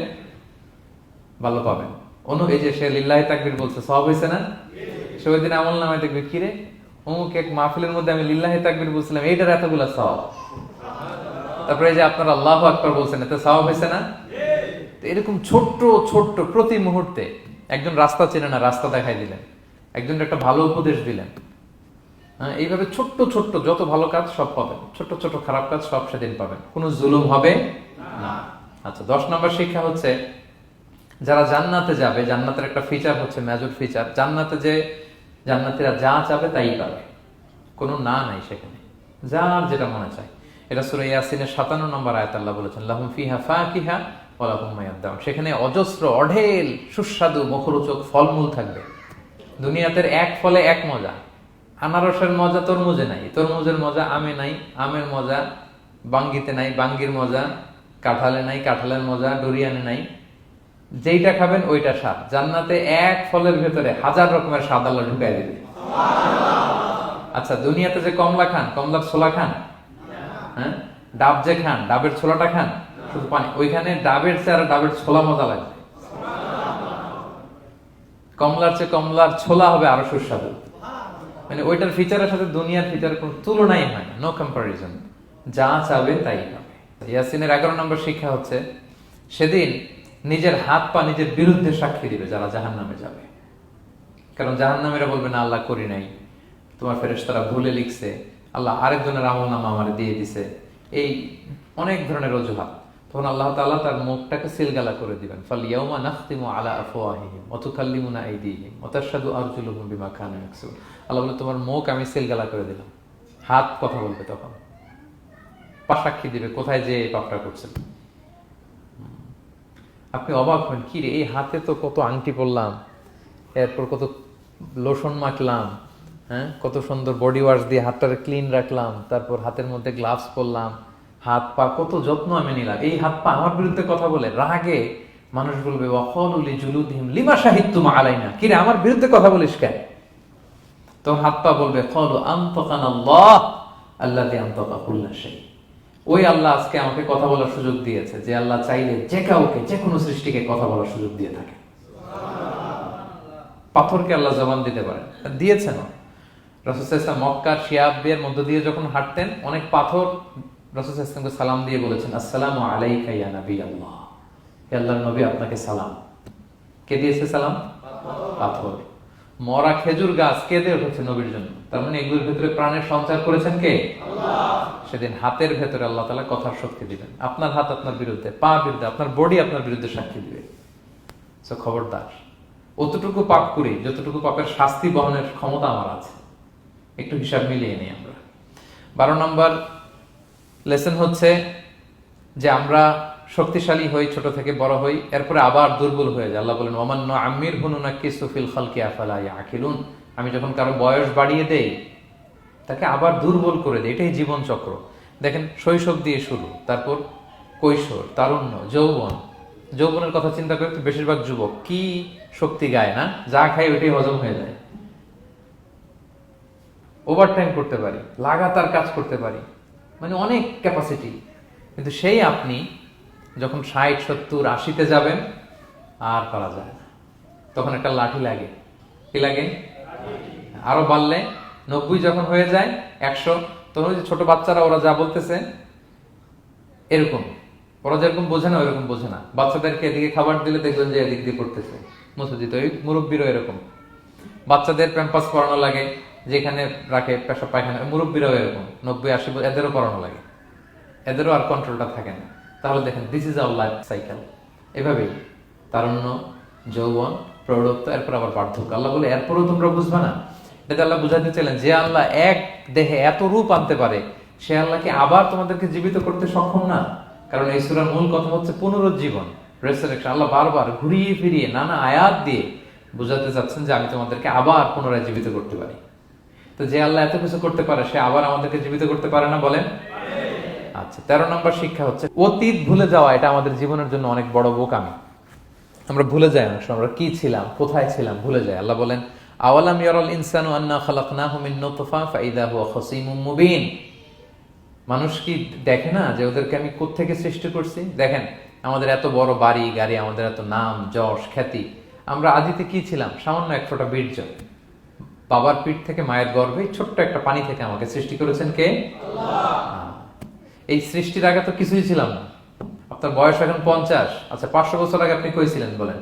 S1: ভালো পাবেন। এই যে সে লিল্লাহি তাকবীর বলছে, সওয়াব হইছে না? সে ওই দিন আমলনামায় দেখবে কি রে, অমুক এক মাহফিলের মধ্যে আমি লিল্লাহি তাকবীর বলছিলাম, এইটার এতগুলা সওয়াব। তারপরে এই যে আপনারা আল্লাহু আকবার বলছেন, এতে সওয়াব হইছে না? তো এরকম ছোট্ট ছোট্ট প্রতি মুহূর্তে একজন রাস্তা চেনে না, রাস্তা দেখাই দিলেন, একজন একটা ভালো উপদেশ দিলেন। হ্যাঁ, এইভাবে ছোট্ট ছোট্ট যত ভালো কাজ সব পাবেন, ছোট্ট ছোট্ট খারাপ কাজ সব সেদিন পাবেন, কোনো জুলুম হবে না। আচ্ছা, 10 নম্বর শিক্ষা হচ্ছে যারা জান্নাতে যাবে, জান্নাতের একটা ফিচার হচ্ছে, মেজর ফিচার, জান্নাতে যে জান্নাতীরা যা চাবে তাই পাবে, কোনো না নাই সেখানে, যার যেটা মনে চায়। এটা সূরা ইয়াসিনের 57 নম্বর আয়াত আল্লাহ বলেছেন, লাহুম ফিহা ফাকিহা ওয়া লাহুম মা ইয়াদদাউন। সেখানে অজস্র অঢেল সুস্বাদু মুখরোচক ফলমূল থাকবে। দুনিয়াতে এক ফলে এক মজা, আনারসের মজা তরমুজে নাই, তরমুজের মজা আমে নাই, আমের মজা বাঙ্গিতে নাই, বাঙ্গির মজা কাঁঠালে নাই, কাঁঠালের মজা ডুরিয়ানে নাই। যেইটা খাবেন ওইটা স্বাদ। জান্নাতে এক ফলের ভেতরে 1000 রকমের স্বাদ আল্লাহ ঢুকাই দিবে। আচ্ছা, দুনিয়াতে যে কমলা খান, কমলার ছোলা খান, হ্যাঁ, ডাব যে খান, ডাবের ছোলাটা খান, শুধু পানি, ওইখানে ডাবের চেয়ে আর ডাবের ছোলা মজা লাগবে। কমলার চেয়ে কমলার ছোলা হবে আরো সুস্বাদু। মানে ওইটার ফিচারের সাথে দুনিয়ার ফিচারের কোনো তুলনাই হয় না, নো কম্পারিজন। যা চাবে তাই পাবে। ইয়াসিনের 11 নম্বর শিক্ষা হচ্ছে সেদিন নিজের হাত পা নিজের বিরুদ্ধে সাক্ষী দিবে যারা জাহান্নামে যাবে। কারণ জাহান্নামীরা বলবে না আল্লাহ করি নাই, তোমার ফেরেশতারা ভুলে লিখছে, আল্লাহ আরেকজনের আমলনামা আমারে দিয়ে দিছে, এই অনেক ধরনের অজুহাত। তখন আল্লাহ তাআলা তার মুখটাকে সিলগালা করে দিবেন। ফালইয়াউমা নাখতিমু আলা আফওয়াহিহিম ওয়া তুকাল্লিমুনা আইদিহিম ওয়া তাশহাদু আরজুলুহুম বিমা কানু ইয়াকসিবুন। আল্লাহ বলে তোমার মুখ আমি সিলগালা করে দিলাম, হাত কথা বলবে, তখন পা সাক্ষী দিবে কোথায় যে এই পাপটা করছেন। আপনি অবাক হন, কি রে, এই হাতে তো কত আংটি পরলাম, এরপর কত লোশন মাখলাম, হ্যাঁ, কত সুন্দর বডি ওয়াশ দিয়ে হাতটাকে ক্লিন রাখলাম, তারপর হাতের মধ্যে গ্লাভস পরলাম, হাত পা কত যত্ন আমি নিলাম। এই হাত পা আমার বিরুদ্ধে কথা বলে, রাগে মানুষ বলবে ওয়াকালু লিজুলুদিহিম লিমা শাহিদতুম আলাইনা, কি রে আমার বিরুদ্ধে কথা বলিস কেন? তো হাত পা বলবে ক্বালু আনতাকানাল্লাহ আল্লাযী আনতাকা কুল্লা শাই। ওই আল্লাহ আজকে আমাকে কথা বলার সুযোগ দিয়েছে, যে আল্লাহ চাইলে যে কাউকে, যে কোনো সৃষ্টিকে কথা বলার সুযোগ দিয়ে থাকে। পাথরকে আল্লাহ জবান দিতে পারেন, দিয়েছেন। রাসূল সাল্লাল্লাহু আলাইহি ওয়াসাল্লাম মক্কার শিয়াবের মধ্য দিয়ে যখন হাঁটতেন, অনেক পাথর রাসূল সাল্লাল্লাহু আলাইহি ওয়াসাল্লামকে সালাম দিয়ে বলেছেন, আসসালামু আলাইকা ইয়া নবী আল্লাহ, হে আল্লাহর নবী আপনাকে সালাম। কে দিয়েছে সালাম? পাথর। মরা খেজুর গাছ কেঁদে উঠেছে নবীর জন্য, তার মানে এগুলোর ভেতরে প্রাণের সঞ্চার করেছেন কে? আল্লাহ। সেদিন হাতের ভেতরে আল্লাহ তাআলা কথার শক্তি দিবেন। আপনার হাত আপনার বিরুদ্ধে, পা বিরুদ্ধে, আপনার বডি আপনার বিরুদ্ধে সাক্ষী দিবে। সো খবরদার, অতটুকু পাপ করি যতটুকু পাপের শাস্তি বহনের ক্ষমতা আমার আছে, একটু হিসাব মিলিয়ে নিই আমরা। 12 নম্বর লেসন হচ্ছে যে আমরা শক্তিশালী হই, ছোট থেকে বড় হই, এরপরে আবার দুর্বল হয়ে যায়। আল্লাহ বলেন ওমান নুআম্মিরহু নুনাক্কিসু ফিল খালকি আফালা ইয়াকিলুন। আমি যখন কারো বয়স বাড়িয়ে দেই তাকে আবার দুর্বল করে দেই। এটাই জীবন চক্র। দেখেন, শৈশব দিয়ে শুরু, তারপর কৈশোর, তারুণ্য, যৌবন। যৌবনের কথা চিন্তা করে তো বেশিরভাগ যুবক কি শক্তি গায় না, যা খায় ওইটাই হজম হয়ে যায়। ওভারটাইম করতে পারি, লাগাতার কাজ করতে পারি, মানে অনেক ক্যাপাসিটি। কিন্তু সেই আপনি যখন 60, 70, 80-তে যাবেন আর পারা যায় না, তখন একটা লাঠি লাগে। কি লাগে? আরো বাড়লে 90 যখন হয়ে যায়, 100, তখন ওই যে ছোট বাচ্চারা ওরা যা বলতেছে এরকম, ওরা যেরকম বোঝে না ওইরকম বোঝে না। বাচ্চাদেরকে এদিকে খাবার দিলে দেখবেন যে এদিক দিয়ে করতেছে, মুসজিদ। ওই মুরব্বীরও এরকম, বাচ্চাদের প্যাম্পাস পরানো লাগে, যেখানে রাখে পেশাব পায়খানা, মুরব্বীরাও এরকম 90, 80, এদেরও পরানো লাগে, এদেরও আর কন্ট্রোলটা থাকে না। তাহলে দেখেন, this is our life cycle. এভাবেই তারুণ্য, যৌবন, প্রৌঢ়ত্ব, এরপর আবার বার্ধক্য। আল্লাহ বলে এরপরও তোমরা বুঝবা না? এটা আল্লাহ বুঝাতে চাইলেন যে আল্লাহ এক দেহে এত রূপ আনতে পারে, সে আল্লাহকে আবার তোমাদেরকে জীবিত করতে সক্ষম না? কারণ এই সূরার মূল কথা হচ্ছে পুনরুজ্জীবন, রেসারেকশন। আল্লাহ বারবার ঘুরিয়ে ফিরিয়ে নানা আয়াত দিয়ে বুঝাতে চাচ্ছেন যে আমি তোমাদেরকে আবার পুনরায় জীবিত করতে পারি। তো যে আল্লাহ এত কিছু করতে পারে, সে আবার আমাদেরকে জীবিত করতে পারে না? বলেন। আচ্ছা, 13 নম্বর শিক্ষা হচ্ছে অতীত ভুলে যাওয়া। এটা আমাদের জীবনের জন্য অনেক বড় বোকামি। আমরা ভুলে যাই, অনেক সময় আমরা কি ছিলাম, কোথায় ছিলাম ভুলে যাই। আল্লাহ বলেন আওয়ালাম ইয়ারাল ইনসানু আন্না খালাকনাহু মিন নুতফা ফাইদা হুয়া খাসীমুম মুবিন। মানুষ কি দেখে না যে ওদেরকে আমি কোত্থেকে সৃষ্টি করছি? দেখেন, আমাদের এত বড় বাড়ি গাড়ি, আমাদের এত নাম যশ খ্যাতি, আমরা আদিতে কি ছিলাম? সামান্য এক ফোঁটা বীর্য। বাবার পিঠ থেকে মায়ের গর্ভে ছোট্ট একটা পানি থেকে আমাকে সৃষ্টি করেছেন কে? আল্লাহ। এই সৃষ্টির আগে তো কিছুই ছিলাম না। আপনার বয়স এখন 50। আচ্ছা, 500 বছর আগে আপনি কই ছিলেন বলেন?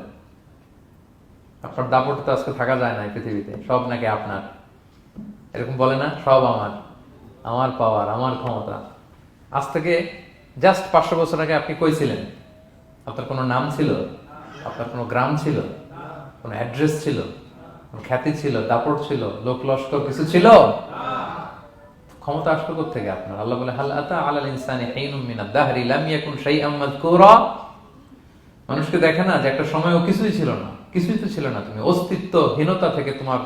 S1: আপনার দাপটে তো আজকে থাকা যায় না এই পৃথিবীতে। সব নাকি আপনার, এরকম বলে না? সব আমার, আমার পাওয়ার, আমার ক্ষমতা। আজ থেকে জাস্ট 500 বছর আগে আপনি কই ছিলেন? আপনার কোনো নাম ছিল? আপনার কোনো গ্রাম ছিল? কোনো অ্যাড্রেস ছিল? কোনো খ্যাতি ছিল? দাপট ছিল? লোক লস্কর কিছু ছিল? ক্ষমতা আসলো কোত্থেকে আপনার? আল্লাহ বলে হাল আতা আলাল ইনসানি হিনুম মিনাদ দাহরি লাম ইয়াকুন শাইআম মাযকুরা। মানুষকে দেখে না যে একটা সময়ও কিছুই ছিল না? কিছুই তো ছিল না। তুমি অস্তিত্বহীনতা থেকে তোমার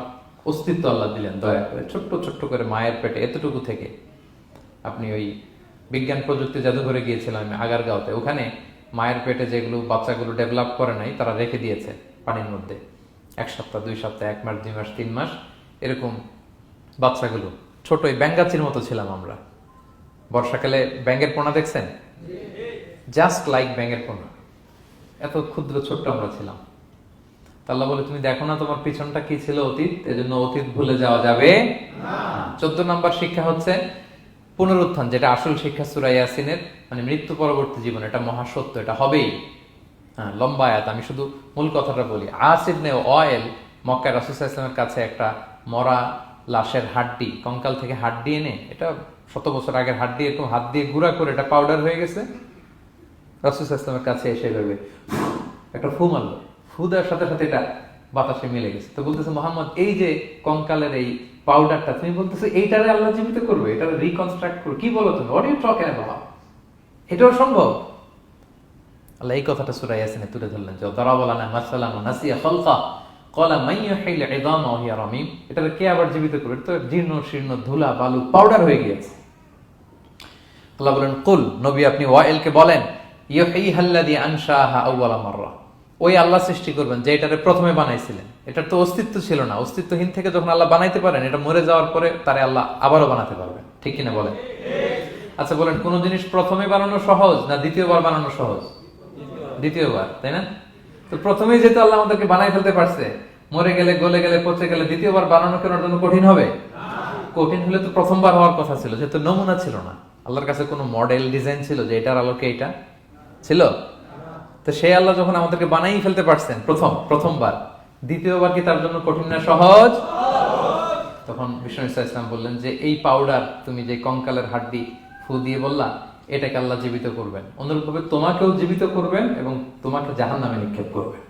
S1: অস্তিত্ব আল্লাহ দিলেন দয়া করে। ছোট্ট ছোট্ট করে মায়ের পেটে এতটুকু থেকে আপনি ওই বিজ্ঞান প্রযুক্তি জাদুঘরে গিয়েছিলাম আমি আগারগাঁওতে। ওখানে মায়ের পেটে যেগুলো বাচ্চাগুলো ডেভেলপ করে নাই তারা রেখে দিয়েছে পানির মধ্যে 1 সপ্তাহ 2 সপ্তাহ 1 মাস 2 মাস 3 মাস এরকম বাচ্চাগুলো ছোট ওই ব্যাঙ্গাচির মতো ছিলাম আমরা। বর্ষাকালে ব্যাঙের পোনা দেখছেন? জাস্ট লাইক ব্যাঙের পোনা, এত ক্ষুদ্র ছোট্ট আমরা ছিলাম। আল্লাহ বলে তুমি দেখো না তোমার পিছনটা কি ছিল? অতীত। এজন্য অতীত ভুলে যাওয়া যাবে না। 14 নম্বর শিক্ষা হচ্ছে পুনরুত্থান, যেটা আসল শিক্ষা সূরা ইয়াসিনের, মানে মৃত্যু পরবর্তী জীবন। এটা মহাসত্য, এটা হবেই। হ্যাঁ, লম্বা আয়াত, আমি শুধু মূল কথাটা বলি। আস ইবনে ওয়াইল মক্কায় রাসূল সাল্লাল্লাহু আলাইহি ওয়াসাল্লামের কাছে একটা মরা লাশের হাড্ডি, কঙ্কাল থেকে হাড্ডি এনে, এটা 100 বছর আগের হাড্ডি, এরকম হাত দিয়ে গুঁড়া করে এটা পাউডার হয়ে গেছে। রাসূল সাল্লাল্লাহু আলাইহি ওয়াসাল্লামের কাছে এসে ভেবে একটা ফু মারলো, ফু দেওয়ার সাথে সাথে এটা বাতাসে মিলে গেছে। তো বলতেছে মুহাম্মদ, এই যে কঙ্কালের এই পাউডারটা, তুমি বলতেছো এইটারে আল্লাহ জীবিত করবে, এটারে রিকনস্ট্রাক্ট করবে? কি বলো তুমি? What are you talking about? এটাও সম্ভব? আল্লাহ এই কথাটা সূরা ইয়াসিনে তুলে ধরলেন যে দারাবা লানা মাসালান ওয়া নাসিয়া খালকা ক্বালা মান ইউহিল ইযামা ওয়া হিয়া রামীম। এটারে কে আবার জীবিত করবে? এটা তো জীর্ণ শীর্ণ ধুলা বালু পাউডার হয়ে গিয়েছে। আল্লাহ বলেন, কুল, নবী আপনি ওয়াইলকে বলেন, ইউহিহাল্লাযী আনশাহা আউওয়ালা মাররা, ওই আল্লাহ সৃষ্টি করবেন যে এটারে প্রথমে বানাইছিলেন। এটার তো অস্তিত্ব ছিল না। অস্তিত্বহীন থেকে যখন আল্লাহ বানাইতে পারেন, এটা মরে যাওয়ার পরে তারে আল্লাহ আবারও বানাতে পারবেন। ঠিক কিনা বলেন? আচ্ছা বলেন, কোন জিনিস প্রথমে বানানো সহজ না দ্বিতীয়বার বানানো সহজ? দ্বিতীয়বার, তাই না? তো প্রথমেই যেহেতু আল্লাহ আমাদেরকে বানাই ফেলতে পারছে, মরে গেলে গলে গেলে পচে গেলে দ্বিতীয়বার বানানো কেন জন্য কঠিন হবে? কঠিন হলে তো প্রথমবার হওয়ার কথা ছিল, যেহেতু নমুনা ছিল না। আল্লাহর কাছে কোনো মডেল ডিজাইন ছিল যে এটার আলোকে এটা ছিল? তো সেই আল্লাহ যখন আমাদেরকে বানাই ফেলতে পারছেন প্রথমবার, দ্বিতীয়বার কি তার জন্য কঠিন না সহজ? তখন বিষ্ণু ইসলাম বললেন যে এই পাউডার, তুমি যে কঙ্কালের হাড্ডি ফু দিয়ে বললা, এটাকে আল্লাহ জীবিত করবেন। অনুরূপভাবে তোমাকেও জীবিত করবেন এবং তোমাকে জাহান্নামে নিক্ষেপ করবেন।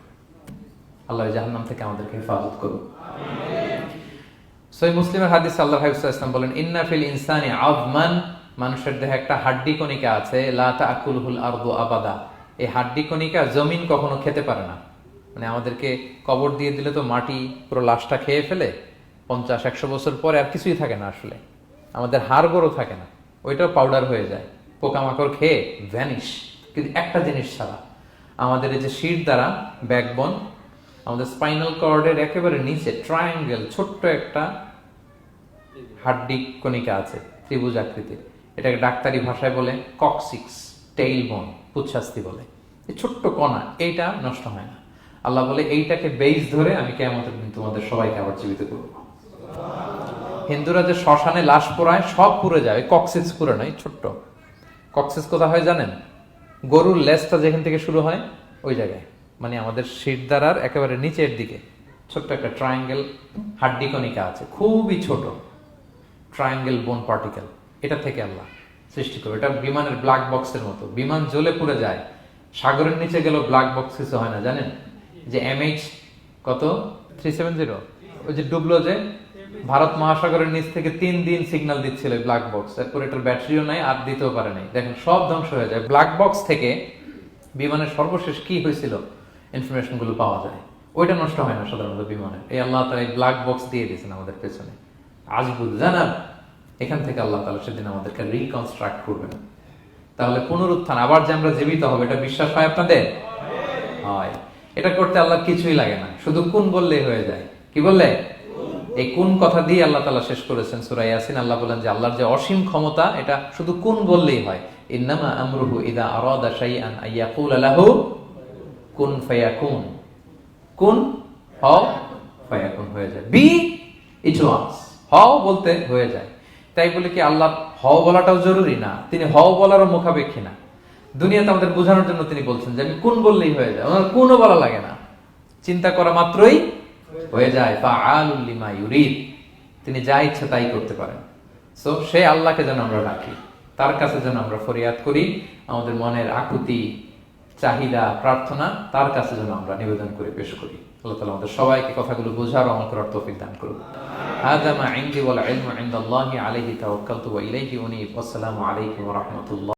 S1: আল্লাহ জাহান্নাম থেকে আমাদেরকে হেফাজত করুন। সহিহ মুসলিমের হাদিস, আল্লাহ হাবিব সাল্লাল্লাহু আলাইহি ওয়াসাল্লাম বলেন, ইন্না ফিল ইনসানি আযমান, মানুষের দেহে একটা হাড্ডি কণিকা আছে, লা তাকুলুল আরদু আবাদা, এই হাড্ডি কণিকা জমিন কখনো খেতে পারে না। মানে আমাদেরকে কবর দিয়ে দিলে তো মাটি পুরো লাশটা খেয়ে ফেলে, 50-100 বছর পরে আর কিছুই থাকে না, আসলে আমাদের হাড় গোড়ও থাকে না, ওইটাও পাউডার হয়ে যায়, পোকামাকড় খেয়ে ভ্যানিশ। কিন্তু একটা জিনিস ছাড়া, আমাদের এই যে শির দ্বারা ব্যাকবোন, আমাদের স্পাইনাল কর্ডের একেবারে নিচে ট্রায়াঙ্গেল ছোট্ট একটা হাড্ডি কণিকা আছে, ত্রিভুজ আকৃতির। এটাকে ডাক্তারি ভাষায় বলে কক্সিক্স টেইল বোন, পুচ্ছাস্তি বলে। এই ছোট্ট কণা, এইটা নষ্ট হয় না। আল্লাহ বলে এইটাকে বেইস ধরে আমি কিয়ামতের দিন তোমাদের সবাইকে আবার জীবিত করব। হিন্দুরা যে শ্মশানে লাশ পোড়ায়, সব পুড়ে যায়, কক্সিক্স পুড়ে নয়, ছোট্ট কক্সিক্স কোথা হয় জানেন? গরুর লেজটা যেখান থেকে শুরু হয় ওই জায়গায়, মানে আমাদের শিরদাঁড়ার একেবারে নিচের দিকে ছোট্ট একটা ট্রায়াঙ্গেল হাড্ডি কণিকা আছে, খুবই ছোট ট্রায়াঙ্গেল বোন পার্টিকেল। এটা থেকে আল্লাহ সৃষ্টি করবে। এটা বিমানের ব্ল্যাক বক্সের মতো, বিমান জ্বলে পুড়ে যায়। সাগরের নিচে গেলেও ব্ল্যাক বক্স কিছু হয় না, জানেন? যে MH কত 370, ওই যে ডুবলো, যে ভারত মহাসাগরের নিচ থেকে 3 দিন সিগন্যাল দিচ্ছিল ব্ল্যাক বক্স, এরপর এটার ব্যাটারিও নাই, আর দিতেও পারে নাই। দেখেন সব ধ্বংস হয়ে যায়। ব্ল্যাক বক্স থেকে বিমানের সর্বশেষ কি হয়েছিল ইনফরমেশন গুলো পাওয়া যায়, ওইটা নষ্ট হয় না সাধারণত বিমানে। এই আল্লাহ তাআলা ব্ল্যাক বক্স দিয়ে দিয়েছেন আমাদের পেছনে, আজবুল জানাব। এখান থেকে আল্লাহ তাআলা সেদিন আমাদেরকে রিকনস্ট্রাক্ট করবেন। তাহলে পুনরুত্থান, আবার যে আমরা জীবিত হবে, এটা বিশ্বাস হয় আপনাদের? হয়। এটা করতে আল্লাহ কিছুই লাগে না, শুধু কোন বললেই হয়ে যায়। কি বললে? এই কুন কথা দিয়ে আল্লাহ তাআলা শেষ করেছেন সূরা ইয়াসিন। আল্লাহ বলেন যে আল্লাহর যে অসীম ক্ষমতা, এটা শুধু কুন বললেই হয়। ইন্নামা আমরুহু ইযা আরাদা শাইআন আইয়াকুলা লাহু কুন ফায়াকুন। কুন হও, ফায়াকুন হয়ে যায়। বি ইট ওয়াজ, হও বলতে হয়ে যায়। তাই বলে কি আল্লাহ হও বলাটাও জরুরি না, তিনি হও বলারও মুখাপেক্ষী না। দুনিয়াতে আমাদের বোঝানোর জন্য তিনি বলছেন যে আমি কুন বললেই হয়ে যায়, ওনার কুনও বলা লাগে না, চিন্তা করা মাত্রই হয়ে যায়। ফাআলুল লিমা ইউরিদ, তিনি যা ইচ্ছা তাই করতে পারেন। সো সে আল্লাহকে যেন আমরা রাখি, তার কাছে যেন আমরা ফরিয়াদ করি, আমাদের মনের আকুতি, চাহিদা, প্রার্থনা তার কাছে যেন আমরা নিবেদন করে পেশ করি। আল্লাহ তাআলা আমাদের সবাইকে কথাগুলো বোঝার ও আমল করার তৌফিক দান করুন। হাযা মা ইনদি ওয়াল ইলমু ইনদাল্লাহি আলাইহি তাওয়াক্কালতু ওয়া ইলাইহি উনীব। আসসালামু আলাইকুম ওয়া রাহমাতুল্লাহ।